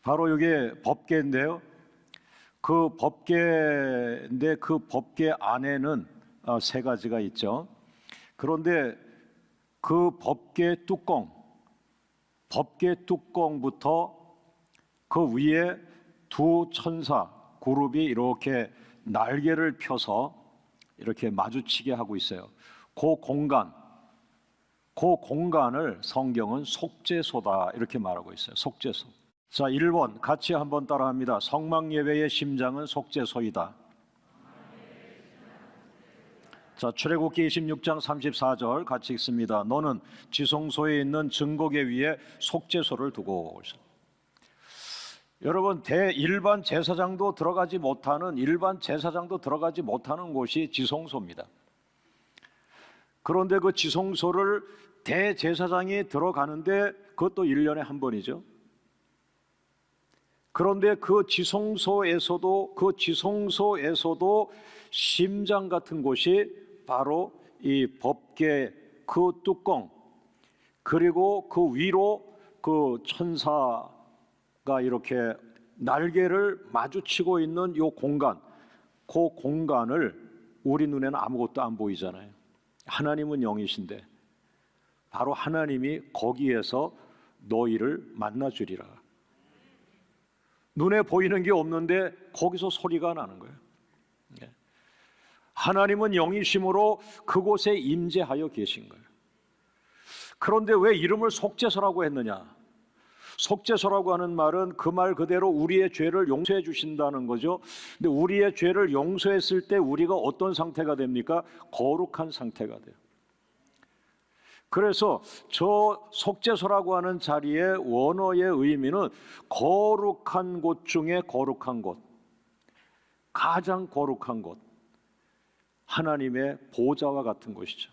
바로 이게 법궤인데요. 그 법궤인데 그 법궤 안에는 세 가지가 있죠. 그런데 그 법궤 뚜껑부터 그 위에 두 천사 그룹이 이렇게 날개를 펴서 이렇게 마주치게 하고 있어요. 그 공간을 성경은 속죄소다 이렇게 말하고 있어요. 속죄소. 자, 1번 같이 한번 따라합니다. 성막 예배의 심장은 속죄소이다. 자, 출애굽기 26장 34절 같이 읽습니다. 너는 지성소에 있는 증거궤 위에 속죄소를 두고. 여러분, 일반 제사장도 들어가지 못하는 곳이 지성소입니다. 그런데 그 지성소를 대제사장이 들어가는데 그것도 1년에 한 번이죠. 그런데 그 지성소에서도 심장 같은 곳이 바로 이 법궤 그 뚜껑, 그리고 그 위로 그 천사가 이렇게 날개를 마주치고 있는 이 공간, 그 공간을 우리 눈에는 아무것도 안 보이잖아요. 하나님은 영이신데 바로 하나님이 거기에서 너희를 만나주리라. 눈에 보이는 게 없는데 거기서 소리가 나는 거예요. 하나님은 영이심으로 그곳에 임재하여 계신 거예요. 그런데 왜 이름을 속죄소라고 했느냐? 속죄소라고 하는 말은 그 말 그대로 우리의 죄를 용서해 주신다는 거죠. 근데 우리의 죄를 용서했을 때 우리가 어떤 상태가 됩니까? 거룩한 상태가 돼요. 그래서 저 속죄소라고 하는 자리의 원어의 의미는 거룩한 곳 중에 거룩한 곳, 가장 거룩한 곳, 하나님의 보좌와 같은 곳이죠.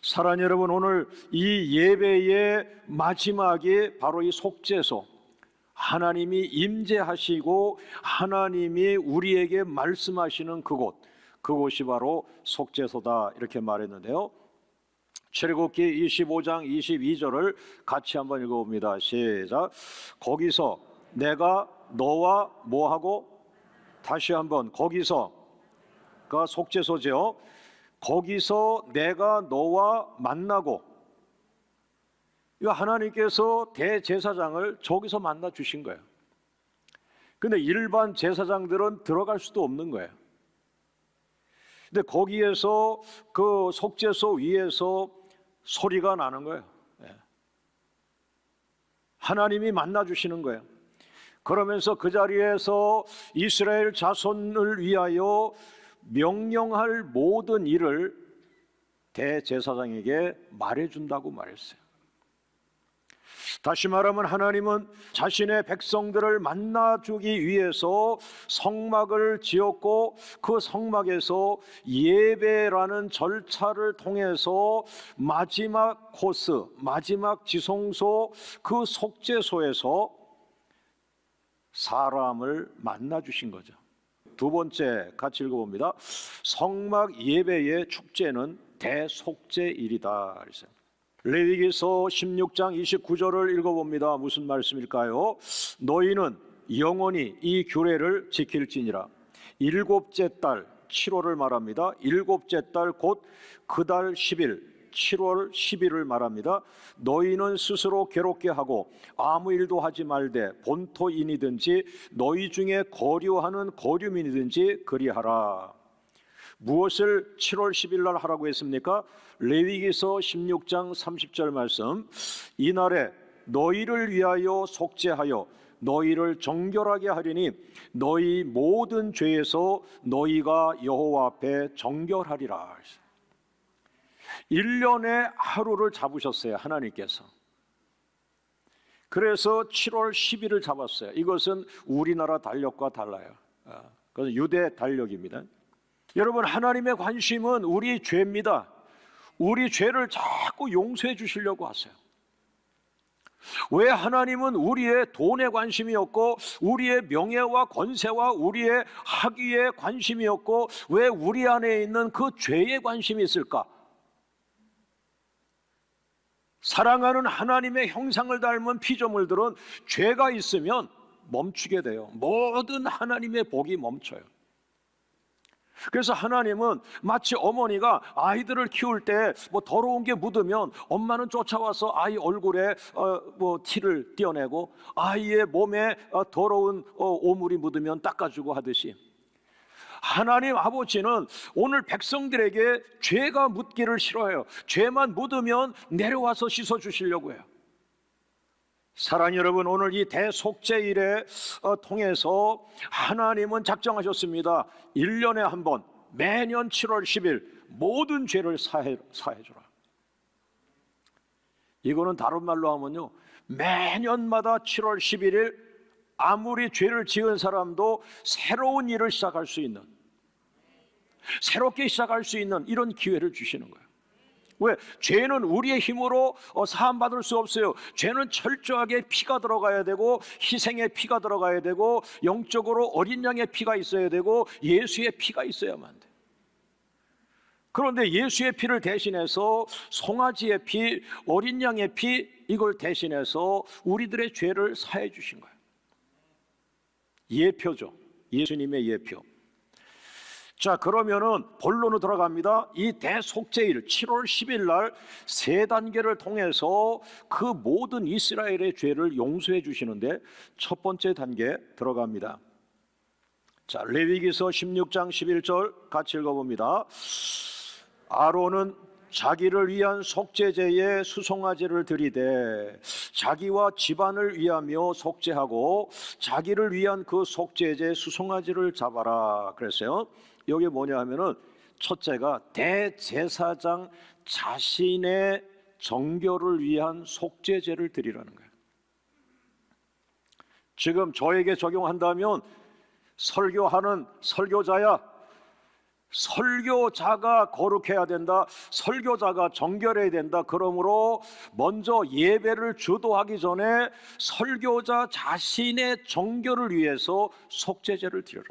사랑하는 여러분, 오늘 이 예배의 마지막이 바로 이 속죄소, 하나님이 임재하시고 하나님이 우리에게 말씀하시는 그곳이 바로 속죄소다 이렇게 말했는데요. 출애굽기 25장 22절을 같이 한번 읽어봅니다. 시작. 거기서 내가 너와 뭐하고, 다시 한번, 거기서가 속죄소죠. 거기서 내가 너와 만나고. 이거 하나님께서 대제사장을 저기서 만나 주신 거예요. 근데 일반 제사장들은 들어갈 수도 없는 거예요. 근데 거기에서 그 속죄소 위에서 소리가 나는 거예요. 하나님이 만나 주시는 거예요. 그러면서 그 자리에서 이스라엘 자손을 위하여 명령할 모든 일을 대제사장에게 말해준다고 말했어요. 다시 말하면 하나님은 자신의 백성들을 만나주기 위해서 성막을 지었고 그 성막에서 예배라는 절차를 통해서 마지막 코스, 마지막 지성소, 그 속죄소에서 사람을 만나주신 거죠. 두 번째 같이 읽어봅니다. 성막 예배의 축제는 대속죄일이다. 레위기서 16장 29절을 읽어봅니다. 무슨 말씀일까요? 너희는 영원히 이 규례를 지킬지니라. 일곱째 달 7월을 말합니다. 일곱째 달 곧 그 달 10일 7월 10일을 말합니다. 너희는 스스로 괴롭게 하고 아무 일도 하지 말되 본토인이든지 너희 중에 거류하는 거류민이든지 그리하라. 무엇을 7월 10일 날 하라고 했습니까? 레위기서 16장 30절 말씀. 이날에 너희를 위하여 속죄하여 너희를 정결하게 하리니 너희 모든 죄에서 너희가 여호와 앞에 정결하리라. 1년에 하루를 잡으셨어요, 하나님께서. 그래서 7월 10일을 잡았어요. 이것은 우리나라 달력과 달라요. 그것은 유대 달력입니다. 여러분, 하나님의 관심은 우리 죄입니다. 우리 죄를 자꾸 용서해 주시려고 하세요. 왜 하나님은 우리의 돈에 관심이 없고 우리의 명예와 권세와 우리의 학위에 관심이 없고 왜 우리 안에 있는 그 죄에 관심이 있을까? 사랑하는 하나님의 형상을 닮은 피조물들은 죄가 있으면 멈추게 돼요. 모든 하나님의 복이 멈춰요. 그래서 하나님은 마치 어머니가 아이들을 키울 때 뭐 더러운 게 묻으면 엄마는 쫓아와서 아이 얼굴에 티를 떼어내고 아이의 몸에 더러운 오물이 묻으면 닦아주고 하듯이, 하나님 아버지는 오늘 백성들에게 죄가 묻기를 싫어해요. 죄만 묻으면 내려와서 씻어주시려고 해요. 사랑하는 여러분, 오늘 이 대속죄일에 통해서 하나님은 작정하셨습니다. 1년에 한 번, 매년 7월 10일 모든 죄를 사해주라. 이거는 다른 말로 하면요, 매년마다 7월 11일 아무리 죄를 지은 사람도 새로운 일을 시작할 수 있는, 새롭게 시작할 수 있는 이런 기회를 주시는 거예요. 왜? 죄는 우리의 힘으로 사함받을 수 없어요. 죄는 철저하게 피가 들어가야 되고, 희생의 피가 들어가야 되고, 영적으로 어린 양의 피가 있어야 되고, 예수의 피가 있어야만 돼. 그런데 예수의 피를 대신해서 송아지의 피, 어린 양의 피, 이걸 대신해서 우리들의 죄를 사해 주신 거예요. 예표죠. 예수님의 예표. 자, 그러면은 본론으로 들어갑니다. 이 대속죄일 7월 10일 날 세 단계를 통해서 그 모든 이스라엘의 죄를 용서해 주시는데, 첫 번째 단계 들어갑니다. 자, 레위기서 16장 11절 같이 읽어봅니다. 아론은 자기를 위한 속죄제에 수송아지를 드리되 자기와 집안을 위하며 속죄하고 자기를 위한 그 속죄제 수송아지를 잡아라 그랬어요. 여기 뭐냐 하면은, 첫째가 대제사장 자신의 정결을 위한 속죄제를 드리라는 거예요. 지금 저에게 적용한다면, 설교하는 설교자야, 설교자가 거룩해야 된다, 설교자가 정결해야 된다. 그러므로 먼저 예배를 주도하기 전에 설교자 자신의 정결을 위해서 속죄제를 드려라.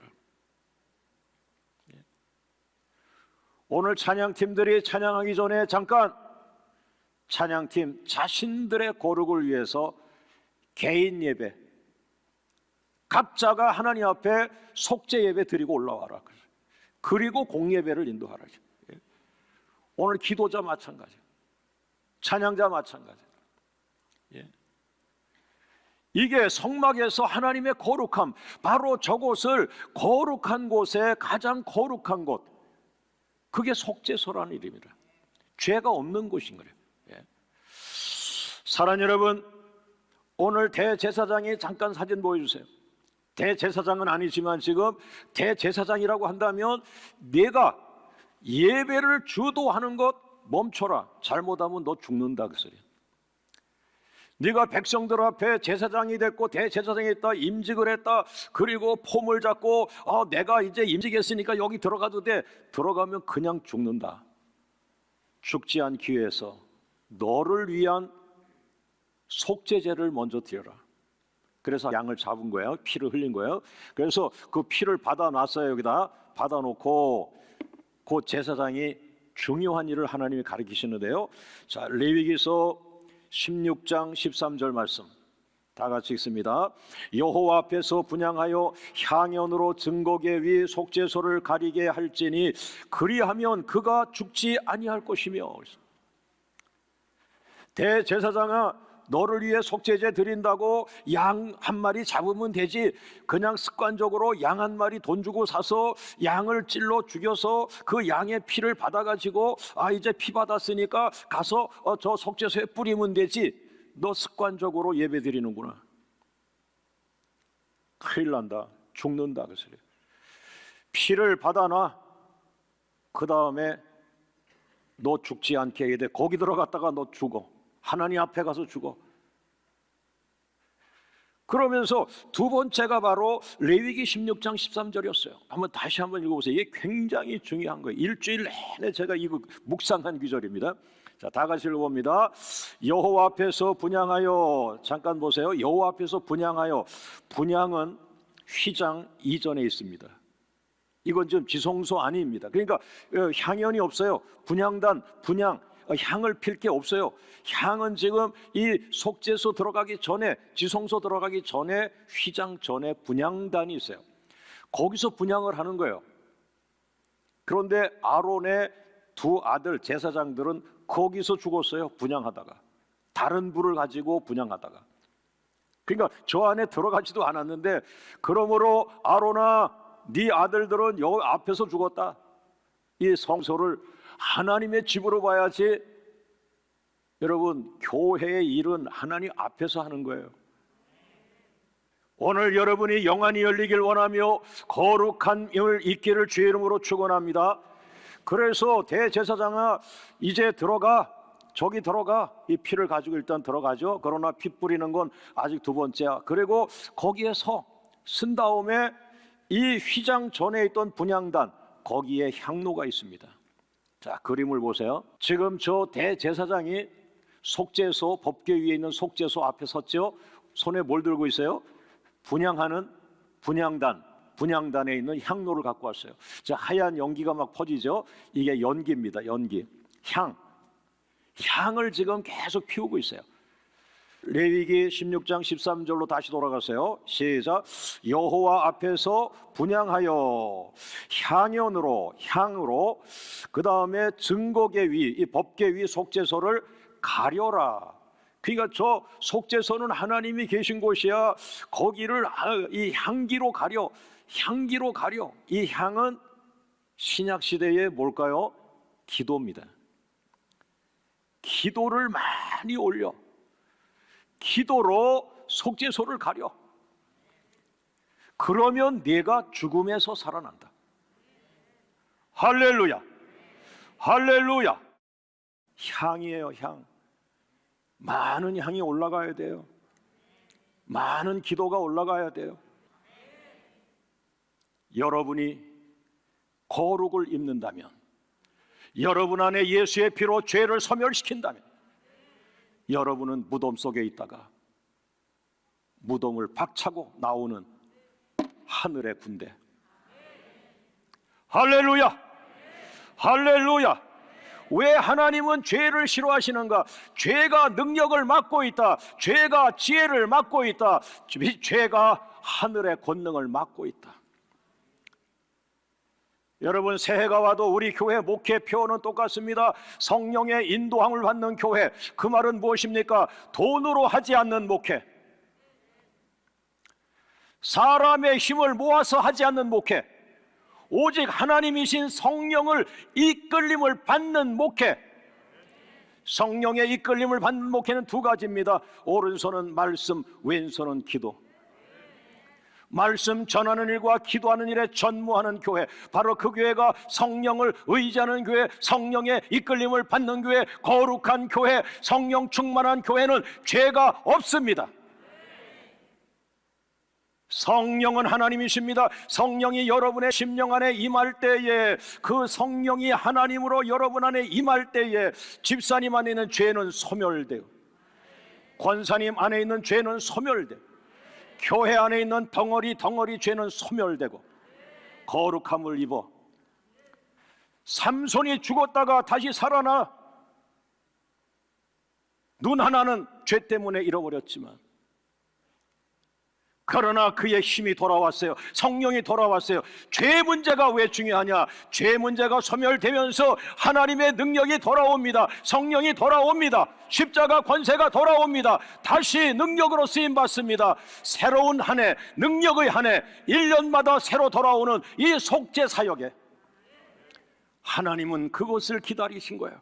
오늘 찬양팀들이 찬양하기 전에 잠깐 찬양팀 자신들의 거룩을 위해서 개인 예배, 각자가 하나님 앞에 속죄 예배 드리고 올라와라. 그리고 공예배를 인도하라. 오늘 기도자 마찬가지, 찬양자 마찬가지. 이게 성막에서 하나님의 거룩함, 바로 저곳을 거룩한 곳에 가장 거룩한 곳, 그게 속죄소라는 이름이라. 죄가 없는 곳인 거예요. 사랑하는 여러분, 오늘 대제사장이 잠깐 사진 보여주세요. 대제사장은 아니지만 지금 대제사장이라고 한다면, 내가 예배를 주도하는 것 멈춰라. 잘못하면 너 죽는다 그 소리야. 네가 백성들 앞에 제사장이 됐고 대제사장이 됐다, 임직을 했다, 그리고 폼을 잡고 내가 이제 임직했으니까 여기 들어가도 돼. 들어가면 그냥 죽는다. 죽지 않기 위해서 너를 위한 속죄제를 먼저 드려라. 그래서 양을 잡은 거예요. 피를 흘린 거예요. 그래서 그 피를 받아놨어요. 여기다 받아놓고 그 제사장이 중요한 일을 하나님이 가르치시는데요. 자, 레위기서 16장 13절 말씀 다 같이 읽습니다. 여호와 앞에서 분향하여 향연으로 증거계 위 속죄소를 가리게 할지니 그리하면 그가 죽지 아니할 것이며. 대제사장아, 너를 위해 속죄제 드린다고 양 한 마리 잡으면 되지, 그냥 습관적으로 양 한 마리 돈 주고 사서 양을 찔러 죽여서 그 양의 피를 받아가지고 이제 피 받았으니까 가서 저 속죄소에 뿌리면 되지, 너 습관적으로 예배 드리는구나. 큰일 난다. 죽는다 그 소리. 피를 받아놔. 그 다음에 너 죽지 않게 해야 돼. 거기 들어갔다가 너 죽어. 하나님 앞에 가서 죽어. 그러면서 두 번째가 바로 레위기 16장 13절이었어요. 다시 한번 읽어보세요. 이게 굉장히 중요한 거예요. 일주일 내내 제가 이거 묵상한 구절입니다. 자, 다 같이 읽어봅니다. 여호와 앞에서 분향하여, 잠깐 보세요. 여호와 앞에서 분향하여, 분향은 휘장 이전에 있습니다. 이건 지금 지성소 아닙니다. 그러니까 향연이 없어요. 분향단, 분향, 향을 필 게 없어요. 향은 지금 이 속죄소 들어가기 전에, 지성소 들어가기 전에 휘장 전에 분향단이 있어요. 거기서 분향을 하는 거예요. 그런데 아론의 두 아들 제사장들은 거기서 죽었어요. 분향하다가. 다른 불을 가지고 분향하다가. 그러니까 저 안에 들어가지도 않았는데, 그러므로 아론아, 네 아들들은 여기 앞에서 죽었다. 이 성소를 하나님의 집으로 봐야지. 여러분, 교회의 일은 하나님 앞에서 하는 거예요. 오늘 여러분이 영안이 열리길 원하며 거룩한 힘을 있기를 주의 이름으로 축원합니다. 그래서 대제사장아, 이제 들어가, 저기 들어가. 이 피를 가지고 일단 들어가죠. 그러나 피 뿌리는 건 아직 두 번째야. 그리고 거기에 쓴 다음에 이 휘장 전에 있던 분향단, 거기에 향로가 있습니다. 자, 그림을 보세요. 지금 저 대제사장이 속죄소, 법궤 위에 있는 속죄소 앞에 섰죠. 손에 뭘 들고 있어요? 분향하는 분향단, 분향단에 있는 향로를 갖고 왔어요. 자, 하얀 연기가 막 퍼지죠. 이게 연기입니다. 연기. 향을 지금 계속 피우고 있어요. 레위기 16장 13절로 다시 돌아가세요. 시작. 여호와 앞에서 분향하여 향으로 그 다음에 증거계 위, 이 법궤 위 속죄소를 가려라. 그러니까 저 속죄소는 하나님이 계신 곳이야. 거기를 이 향기로 가려. 이 향은 신약 시대에 뭘까요? 기도입니다. 기도를 많이 올려. 기도로 속죄소를 가려. 그러면 네가 죽음에서 살아난다. 할렐루야. 할렐루야. 향이에요, 향. 많은 향이 올라가야 돼요. 많은 기도가 올라가야 돼요. 여러분이 거룩을 입는다면, 여러분 안에 예수의 피로 죄를 소멸시킨다면, 여러분은 무덤 속에 있다가 무덤을 박차고 나오는 하늘의 군대. 할렐루야. 할렐루야. 왜 하나님은 죄를 싫어하시는가? 죄가 능력을 막고 있다. 죄가 지혜를 막고 있다. 죄가 하늘의 권능을 막고 있다. 여러분, 새해가 와도 우리 교회 목회 표어는 똑같습니다. 성령의 인도함을 받는 교회. 그 말은 무엇입니까? 돈으로 하지 않는 목회, 사람의 힘을 모아서 하지 않는 목회, 오직 하나님이신 성령을 이끌림을 받는 목회. 성령의 이끌림을 받는 목회는 두 가지입니다. 오른손은 말씀, 왼손은 기도. 말씀 전하는 일과 기도하는 일에 전무하는 교회, 바로 그 교회가 성령을 의지하는 교회, 성령의 이끌림을 받는 교회, 거룩한 교회, 성령 충만한 교회는 죄가 없습니다. 성령은 하나님이십니다. 성령이 여러분의 심령 안에 임할 때에, 그 성령이 하나님으로 여러분 안에 임할 때에 집사님 안에 있는 죄는 소멸돼요. 권사님 안에 있는 죄는 소멸돼요. 교회 안에 있는 덩어리 죄는 소멸되고 거룩함을 입어. 삼손이 죽었다가 다시 살아나. 눈 하나는 죄 때문에 잃어버렸지만, 그러나 그의 힘이 돌아왔어요. 성령이 돌아왔어요. 죄 문제가 왜 중요하냐? 죄 문제가 소멸되면서 하나님의 능력이 돌아옵니다. 성령이 돌아옵니다. 십자가 권세가 돌아옵니다. 다시 능력으로 쓰임받습니다. 새로운 한 해, 능력의 한 해, 1년마다 새로 돌아오는 이 속죄 사역에 하나님은 그것을 기다리신 거예요.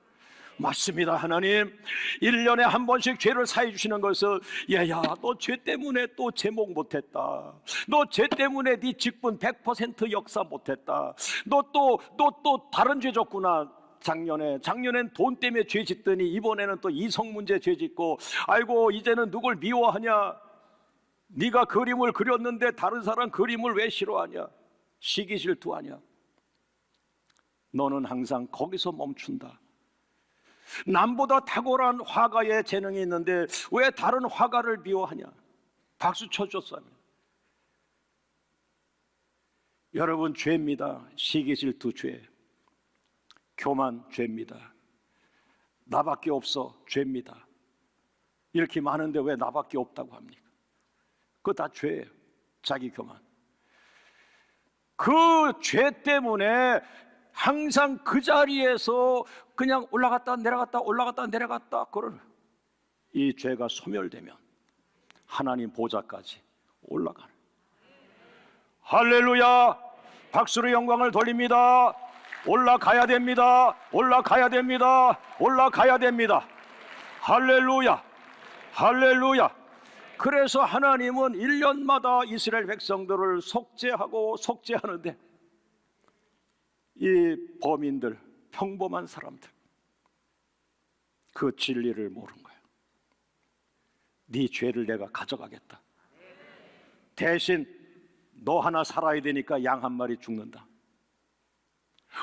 맞습니다. 하나님, 1년에 한 번씩 죄를 사해 주시는 것은, 얘야, 너 죄 때문에 또 제목 못했다. 너 죄 때문에 네 직분 100% 역사 못했다. 너 또 다른 죄 졌구나. 작년엔 돈 때문에 죄 짓더니 이번에는 또 이성 문제 죄 짓고, 아이고 이제는 누굴 미워하냐? 네가 그림을 그렸는데 다른 사람 그림을 왜 싫어하냐? 시기 질투하냐? 너는 항상 거기서 멈춘다. 남보다 탁월한 화가의 재능이 있는데 왜 다른 화가를 미워하냐? 박수 쳐줬어요. 여러분, 죄입니다. 시기 질투 죄, 교만 죄입니다. 나밖에 없어, 죄입니다. 이렇게 많은데 왜 나밖에 없다고 합니까? 그거 다 죄예요. 자기 교만. 그 죄 때문에 항상 그 자리에서 그냥 올라갔다 내려갔다 올라갔다 내려갔다, 그걸 이 죄가 소멸되면 하나님 보좌까지 올라가는. 할렐루야. 박수로 영광을 돌립니다. 올라가야 됩니다. 올라가야 됩니다. 올라가야 됩니다. 할렐루야. 할렐루야. 그래서 하나님은 1년마다 이스라엘 백성들을 속죄하고 속죄하는데, 이 범인들, 평범한 사람들, 그 진리를 모르는 거예요. 네 죄를 내가 가져가겠다. 대신 너 하나 살아야 되니까 양 한 마리 죽는다.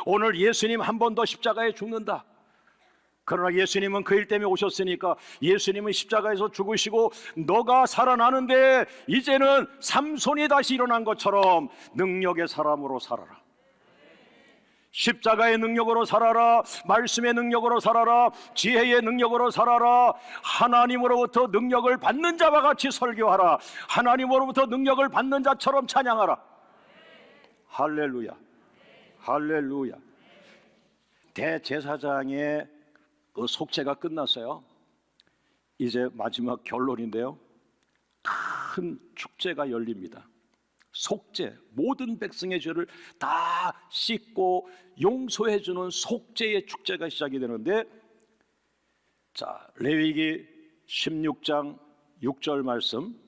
오늘 예수님 한 번 더 십자가에 죽는다. 그러나 예수님은 그 일 때문에 오셨으니까 예수님은 십자가에서 죽으시고 너가 살아나는데 이제는 삼손이 다시 일어난 것처럼 능력의 사람으로 살아라. 십자가의 능력으로 살아라. 말씀의 능력으로 살아라. 지혜의 능력으로 살아라. 하나님으로부터 능력을 받는 자와 같이 설교하라. 하나님으로부터 능력을 받는 자처럼 찬양하라. 할렐루야. 할렐루야. 대제사장의 그 속죄가 끝났어요. 이제 마지막 결론인데요, 큰 축제가 열립니다. 속죄, 모든 백성의 죄를 다 씻고 용서해 주는 속죄의 축제가 시작이 되는데, 자, 레위기 16장 6절 말씀,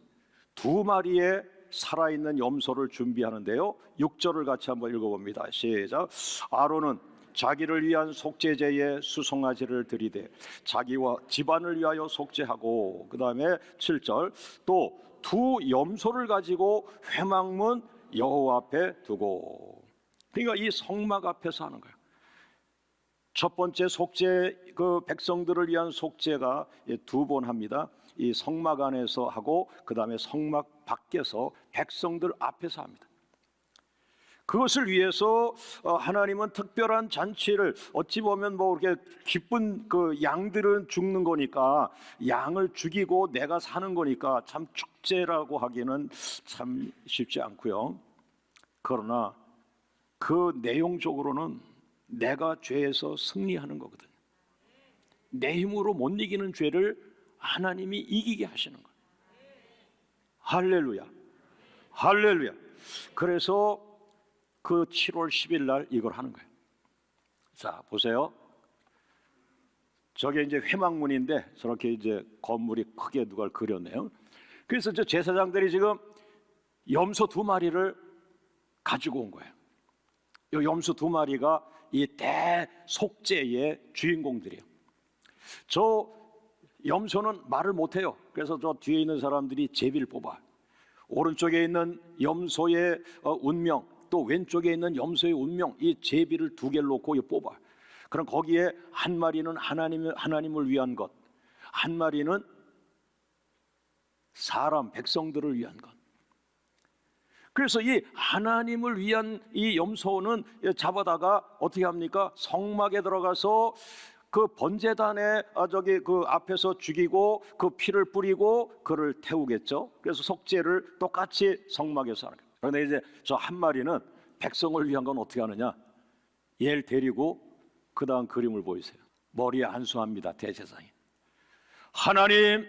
2마리의 살아있는 염소를 준비하는데요, 6절을 같이 한번 읽어봅니다. 시작. 아론은 자기를 위한 속죄제에 수송아지를 드리되 자기와 집안을 위하여 속죄하고, 그 다음에 7절, 또 2 염소를 가지고 회막문 여호와 앞에 두고. 그러니까 이 성막 앞에서 하는 거예요. 첫 번째 속죄, 그 백성들을 위한 속죄가 2번 합니다. 이 성막 안에서 하고, 그 다음에 성막 밖에서 백성들 앞에서 합니다. 그것을 위해서 하나님은 특별한 잔치를, 어찌 보면 뭐 이렇게 기쁜, 그 양들은 죽는 거니까 양을 죽이고 내가 사는 거니까 참 축제라고 하기는 참 쉽지 않고요. 그러나 그 내용적으로는 내가 죄에서 승리하는 거거든요. 내 힘으로 못 이기는 죄를 하나님이 이기게 하시는 거예요. 할렐루야. 할렐루야. 그래서 그 7월 10일 날 이걸 하는 거예요. 자, 보세요. 저게 이제 회막문인데 저렇게 이제 건물이 크게 누가 그렸네요. 그래서 저 제사장들이 지금 염소 2마리를 가지고 온 거예요. 이 염소 2마리가 이 대속죄의 주인공들이에요. 저 염소는 말을 못해요. 그래서 저 뒤에 있는 사람들이 제비를 뽑아. 오른쪽에 있는 염소의 운명, 또 왼쪽에 있는 염소의 운명, 이 제비를 2개를 놓고 뽑아. 그럼 거기에 한 마리는 하나님을 위한 것, 한 마리는 사람, 백성들을 위한 것. 그래서 이 하나님을 위한 이 염소는 잡아다가 어떻게 합니까? 성막에 들어가서 그 번제단에 그 앞에서 죽이고 그 피를 뿌리고 그를 태우겠죠. 그래서 속죄를 똑같이 성막에서 하는 거예요. 그런데 이제 저 한 마리는 백성을 위한 건 어떻게 하느냐? 얘를 데리고 그 다음 그림을 보이세요. 머리에 안수합니다. 대제사장이. 하나님,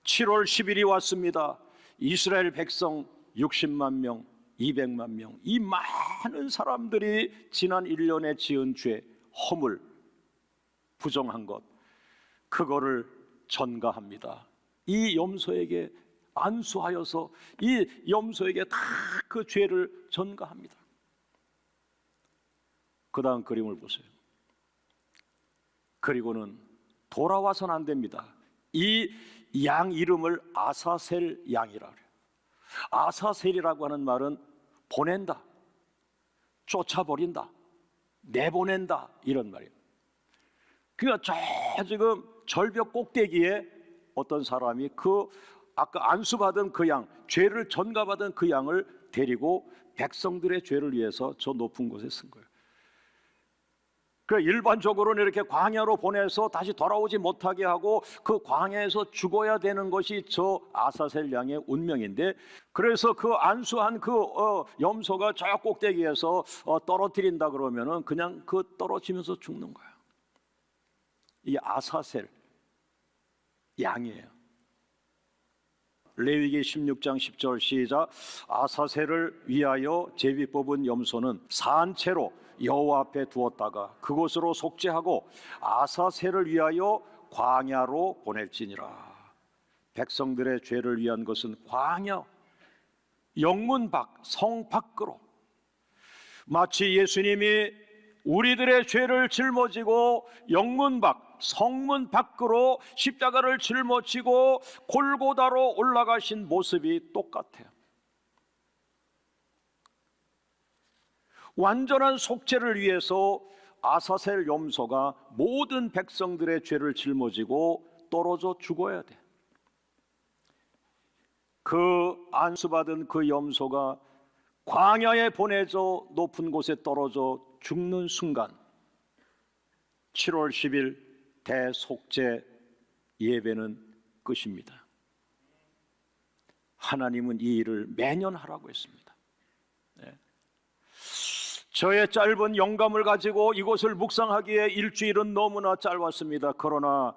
7월 10일이 왔습니다. 이스라엘 백성 60만 명, 200만 명, 이 많은 사람들이 지난 1년에 지은 죄, 허물, 부정한 것, 그거를 전가합니다. 이 염소에게 안수하여서 이 염소에게 다 그 죄를 전가합니다. 그 다음 그림을 보세요. 그리고는 돌아와서는 안 됩니다. 이 양 이름을 아사셀 양이라 그래요. 아사셀이라고 하는 말은 보낸다, 쫓아버린다, 내보낸다, 이런 말이에요. 그러니까 저 지금 절벽 꼭대기에 어떤 사람이 그 아까 안수받은 그 양, 죄를 전가받은 그 양을 데리고 백성들의 죄를 위해서 저 높은 곳에 쓴 거예요. 그 일반적으로는 이렇게 광야로 보내서 다시 돌아오지 못하게 하고 그 광야에서 죽어야 되는 것이 저 아사셀 양의 운명인데, 그래서 그 안수한 그 염소가 저 꼭대기에서 떨어뜨린다 그러면은 그냥 그 떨어지면서 죽는 거야. 이게 아사셀 양이에요. 레위기 16장 10절 시작. 아사셀을 위하여 제비 뽑은 염소는 산채로 여호와 앞에 두었다가 그곳으로 속죄하고 아사셀을 위하여 광야로 보낼지니라. 백성들의 죄를 위한 것은 광야, 영문 밖, 성 밖으로, 마치 예수님이 우리들의 죄를 짊어지고 영문 밖, 성문 밖으로 십자가를 짊어지고 골고다로 올라가신 모습이 똑같아요. 완전한 속죄를 위해서 아사셀 염소가 모든 백성들의 죄를 짊어지고 떨어져 죽어야 돼. 그 안수받은 그 염소가 광야에 보내져 높은 곳에 떨어져 죽는 순간 7월 10일 대속죄 예배는 끝입니다. 하나님은 이 일을 매년 하라고 했습니다. 네. 저의 짧은 영감을 가지고 이곳을 묵상하기에 일주일은 너무나 짧았습니다. 그러나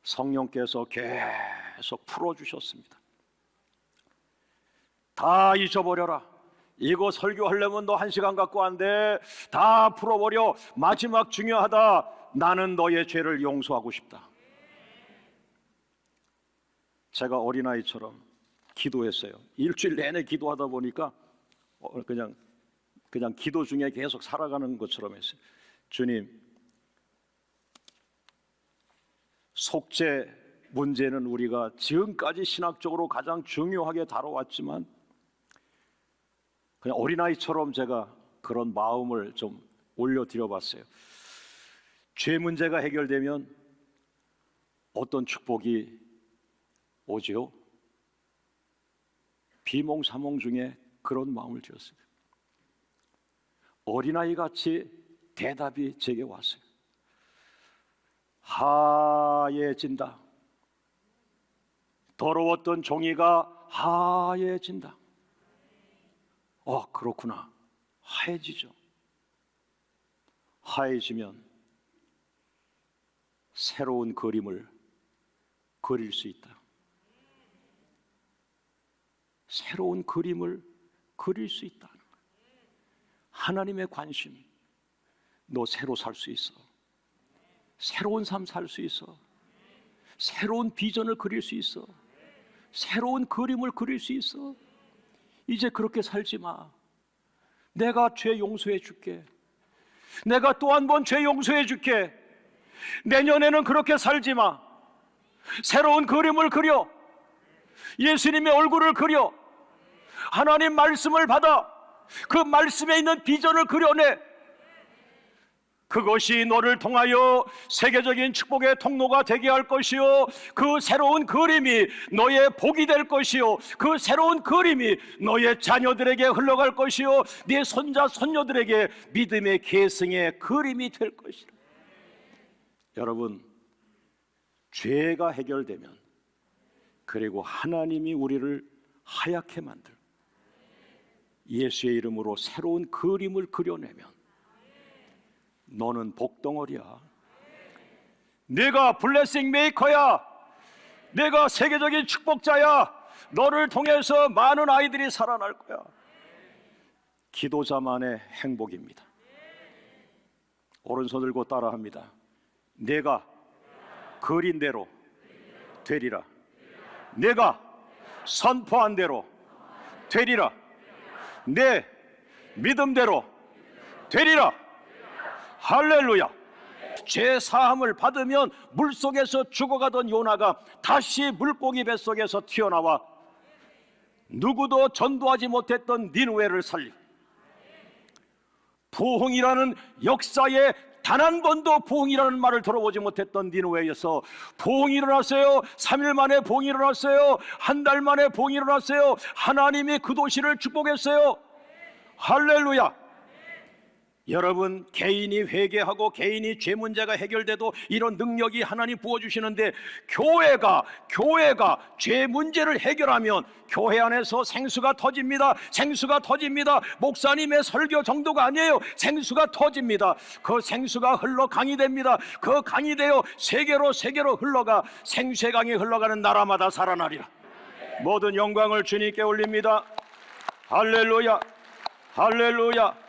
성령께서 계속 풀어주셨습니다. 다 잊어버려라. 이거 설교하려면 너 1시간 갖고 안 돼. 다 풀어버려. 마지막 중요하다. 나는 너의 죄를 용서하고 싶다. 제가 어린아이처럼 기도했어요. 일주일 내내 기도하다 보니까 그냥 기도 중에 계속 살아가는 것처럼 했어요. 주님, 속죄 문제는 우리가 지금까지 신학적으로 가장 중요하게 다뤄왔지만 그냥 어린아이처럼 제가 그런 마음을 좀 올려드려 봤어요. 죄 문제가 해결되면 어떤 축복이 오지요? 비몽사몽 중에 그런 마음을 지었어요. 어린아이같이 대답이 제게 왔어요. 하얘진다. 더러웠던 종이가 하얘진다. 그렇구나. 하얘지죠. 하얘지면 새로운 그림을 그릴 수 있다. 새로운 그림을 그릴 수 있다. 하나님의 관심, 너 새로 살 수 있어. 새로운 삶 살 수 있어. 새로운 비전을 그릴 수 있어. 새로운 그림을 그릴 수 있어. 이제 그렇게 살지 마. 내가 죄 용서해 줄게. 내가 또 한 번 죄 용서해 줄게. 내년에는 그렇게 살지 마. 새로운 그림을 그려. 예수님의 얼굴을 그려. 하나님 말씀을 받아. 그 말씀에 있는 비전을 그려내. 그것이 너를 통하여 세계적인 축복의 통로가 되게 할 것이요, 그 새로운 그림이 너의 복이 될 것이요, 그 새로운 그림이 너의 자녀들에게 흘러갈 것이요, 네 손자 손녀들에게 믿음의 계승의 그림이 될 것이라. 여러분, 죄가 해결되면, 그리고 하나님이 우리를 하얗게 만들 예수의 이름으로 새로운 그림을 그려내면 너는 복덩어리야. 내가 블레싱 메이커야. 내가 세계적인 축복자야. 너를 통해서 많은 아이들이 살아날 거야. 기도자만의 행복입니다. 오른손 들고 따라합니다. 내가 그린 대로 되리라. 내가 선포한 대로 되리라. 내 믿음대로 되리라. 할렐루야. 죄 사함을 받으면 물속에서 죽어가던 요나가 다시 물고기 뱃속에서 튀어나와 누구도 전도하지 못했던 니느웨를 살리고, 부흥이라는 역사에 단 한 번도 부흥이라는 말을 들어보지 못했던 니느웨에서 부흥이 일어났어요. 3일 만에 부흥이 일어났어요. 한 달 만에 부흥이 일어났어요. 하나님이 그 도시를 축복했어요. 할렐루야. 여러분, 개인이 회개하고 개인이 죄 문제가 해결돼도 이런 능력이 하나님 부어주시는데, 교회가 죄 문제를 해결하면 교회 안에서 생수가 터집니다. 생수가 터집니다. 목사님의 설교 정도가 아니에요. 생수가 터집니다. 그 생수가 흘러 강이 됩니다. 그 강이 되어 세계로 흘러가 생수의 강이 흘러가는 나라마다 살아나리라. 모든 영광을 주님께 올립니다. 할렐루야, 할렐루야.